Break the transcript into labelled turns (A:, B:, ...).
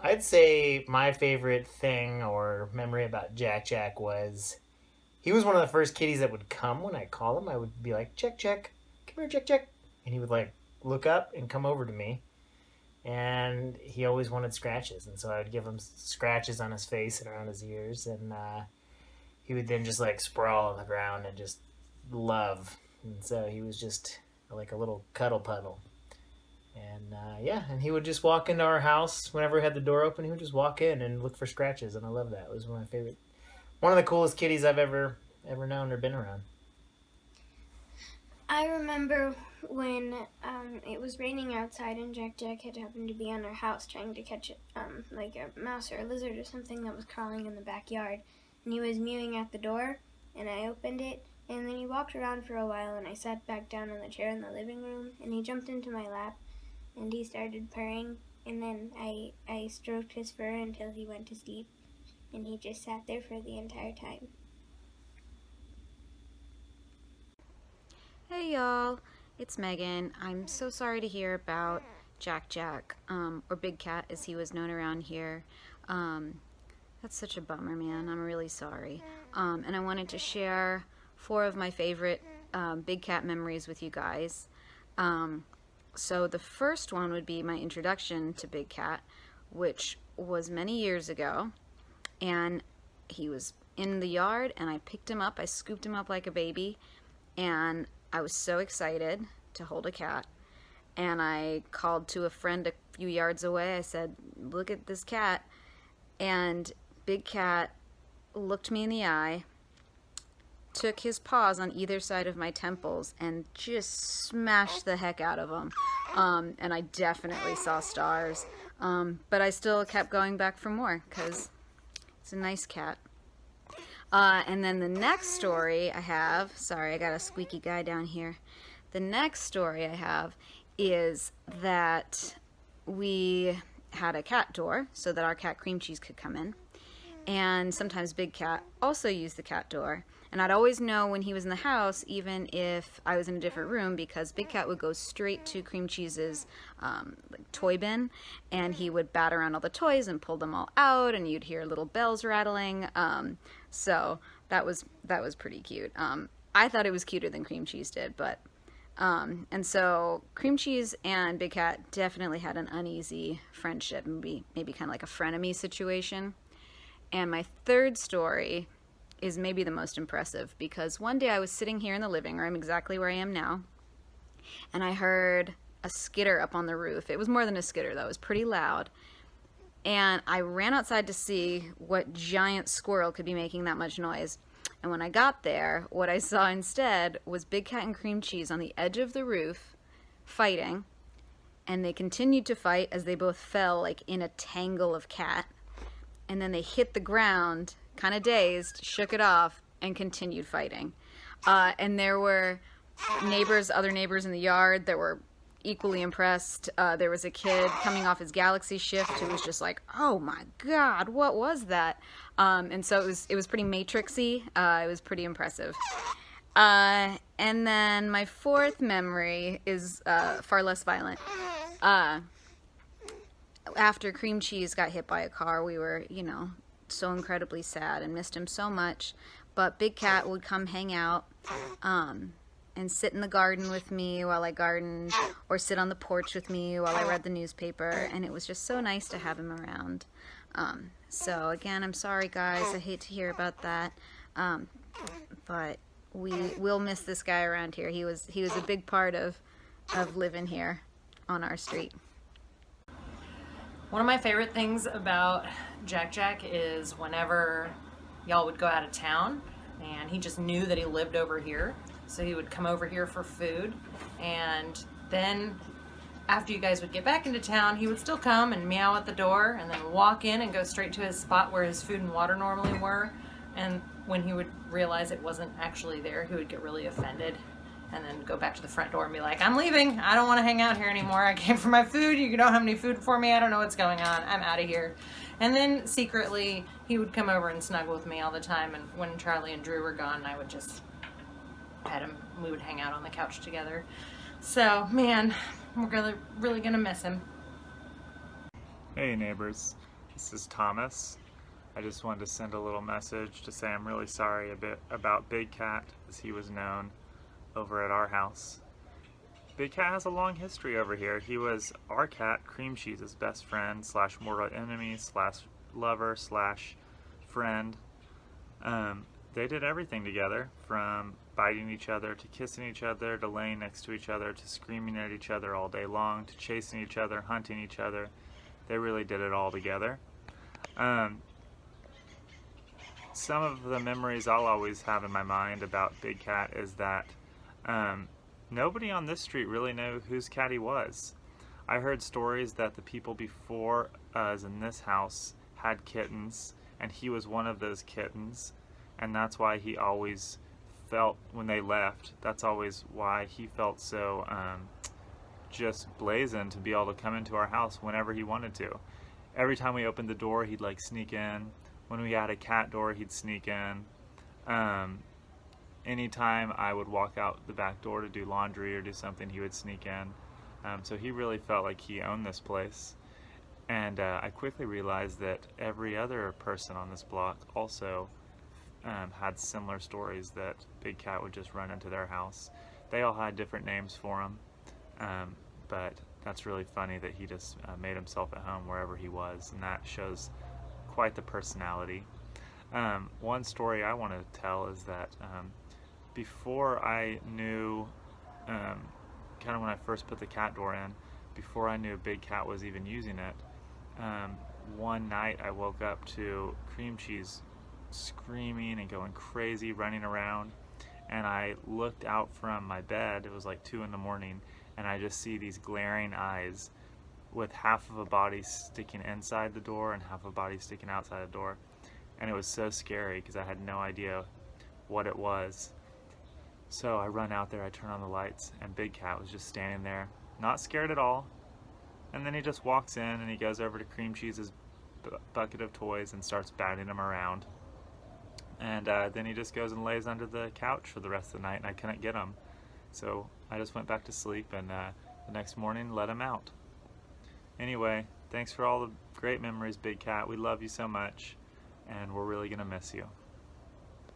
A: I'd say my favorite thing or memory about Jack Jack was he was one of the first kitties that would come when I call him. I would be like, Jack Jack, come here, Jack Jack. And he would like look up and come over to me. And he always wanted scratches. And so I would give him scratches on his face and around his ears. And he would then just like sprawl on the ground and just love. And so he was just like a little cuddle puddle. And yeah, and he would just walk into our house whenever we had the door open. He would just walk in and look for scratches, and I love that. It was one of my favorite, one of the coolest kitties I've ever known or been around.
B: I remember when it was raining outside and Jack Jack had happened to be on our house trying to catch like a mouse or a lizard or something that was crawling in the backyard, and he was mewing at the door, and I opened it, and then he walked around for a while, and I sat back down on the chair in the living room, and he jumped into my lap, and he started purring, and then I stroked his fur until he went to sleep, and he just sat there for the entire time.
C: Hey y'all, it's Megan. I'm so sorry to hear about Jack Jack, or Big Cat as he was known around here. That's such a bummer, man. I'm really sorry. And I wanted to share 4 of my favorite Big Cat memories with you guys. So the first one would be my introduction to Big Cat, which was many years ago, and he was in the yard, and I picked him up, I scooped him up like a baby, and I was so excited to hold a cat, and I called to a friend a few yards away. I said, look at this cat, and Big Cat looked me in the eye, took his paws on either side of my temples and just smashed the heck out of them. And I definitely saw stars. But I still kept going back for more because it's a nice cat. And then the next story I have, sorry, I got a squeaky guy down here. The next story I have is that we had a cat door so that our cat Cream Cheese could come in. And sometimes Big Cat also used the cat door. And I'd always know when he was in the house, even if I was in a different room, because Big Cat would go straight to Cream Cheese's like toy bin, and he would bat around all the toys and pull them all out, and you'd hear little bells rattling. So that was pretty cute. I thought it was cuter than Cream Cheese did, but and so Cream Cheese and Big Cat definitely had an uneasy friendship, maybe kind of like a frenemy situation. And my third story is maybe the most impressive, because one day I was sitting here in the living room, exactly where I am now, and I heard a skitter up on the roof. It was more than a skitter, though. It was pretty loud. And I ran outside to see what giant squirrel could be making that much noise. And when I got there, what I saw instead was Big Cat and Cream Cheese on the edge of the roof fighting. And they continued to fight as they both fell like in a tangle of cat. And then they hit the ground, kind of dazed, shook it off, and continued fighting. And there were other neighbors in the yard that were equally impressed. There was a kid coming off his Galaxy shift who was just like, oh my god, what was that? And so it was pretty Matrixy. It was pretty impressive. And then my fourth memory is far less violent. After Cream Cheese got hit by a car, we were, so incredibly sad and missed him so much. But Big Cat would come hang out and sit in the garden with me while I gardened, or sit on the porch with me while I read the newspaper, and it was just so nice to have him around. So again, I'm sorry guys, I hate to hear about that, but we will miss this guy around here. He was a big part of living here on our street.
D: One of my favorite things about Jack Jack is whenever y'all would go out of town and he just knew that he lived over here, so he would come over here for food, and then after you guys would get back into town, he would still come and meow at the door and then walk in and go straight to his spot where his food and water normally were. And when he would realize it wasn't actually there, he would get really offended and then go back to the front door and be like, I'm leaving. I don't want to hang out here anymore. I came for my food. You don't have any food for me. I don't know what's going on. I'm out of here. And then secretly, he would come over and snuggle with me all the time. And when Charlie and Drew were gone, I would just pet him. We would hang out on the couch together. So, man, we're really going to miss him.
E: Hey neighbors. This is Thomas. I just wanted to send a little message to say I'm really sorry a bit about Big Cat, as he was known over at our house. Big Cat has a long history over here. He was our cat, Cream Cheese's best friend slash mortal enemy slash lover slash friend. They did everything together, from biting each other to kissing each other to laying next to each other to screaming at each other all day long to chasing each other, hunting each other. They really did it all together. Some of the memories I'll always have in my mind about Big Cat is that nobody on this street really knew whose cat he was. I heard stories that the people before us in this house had kittens, and he was one of those kittens, and that's why he always felt, when they left, that's always why he felt so just blazing to be able to come into our house whenever he wanted to. Every time we opened the door, he'd like sneak in. When we had a cat door, he'd sneak in. Anytime I would walk out the back door to do laundry or do something, he would sneak in. So he really felt like he owned this place. And I quickly realized that every other person on this block also had similar stories that Big Cat would just run into their house. They all had different names for him, but that's really funny that he just made himself at home wherever he was, and that shows quite the personality. One story I want to tell is that before I knew, kind of when I first put the cat door in, before I knew Big Cat was even using it, one night I woke up to Cream Cheese screaming and going crazy, running around, and I looked out from my bed. It was like 2 in the morning, and I just see these glaring eyes with half of a body sticking inside the door and half a body sticking outside the door. And it was so scary because I had no idea what it was. So I run out there, I turn on the lights, and Big Cat was just standing there, not scared at all. And then he just walks in and he goes over to Cream Cheese's bucket of toys and starts batting them around. And then he just goes and lays under the couch for the rest of the night, and I couldn't get him. So I just went back to sleep, and the next morning let him out. Anyway, thanks for all the great memories, Big Cat. We love you so much, and we're really going to miss you.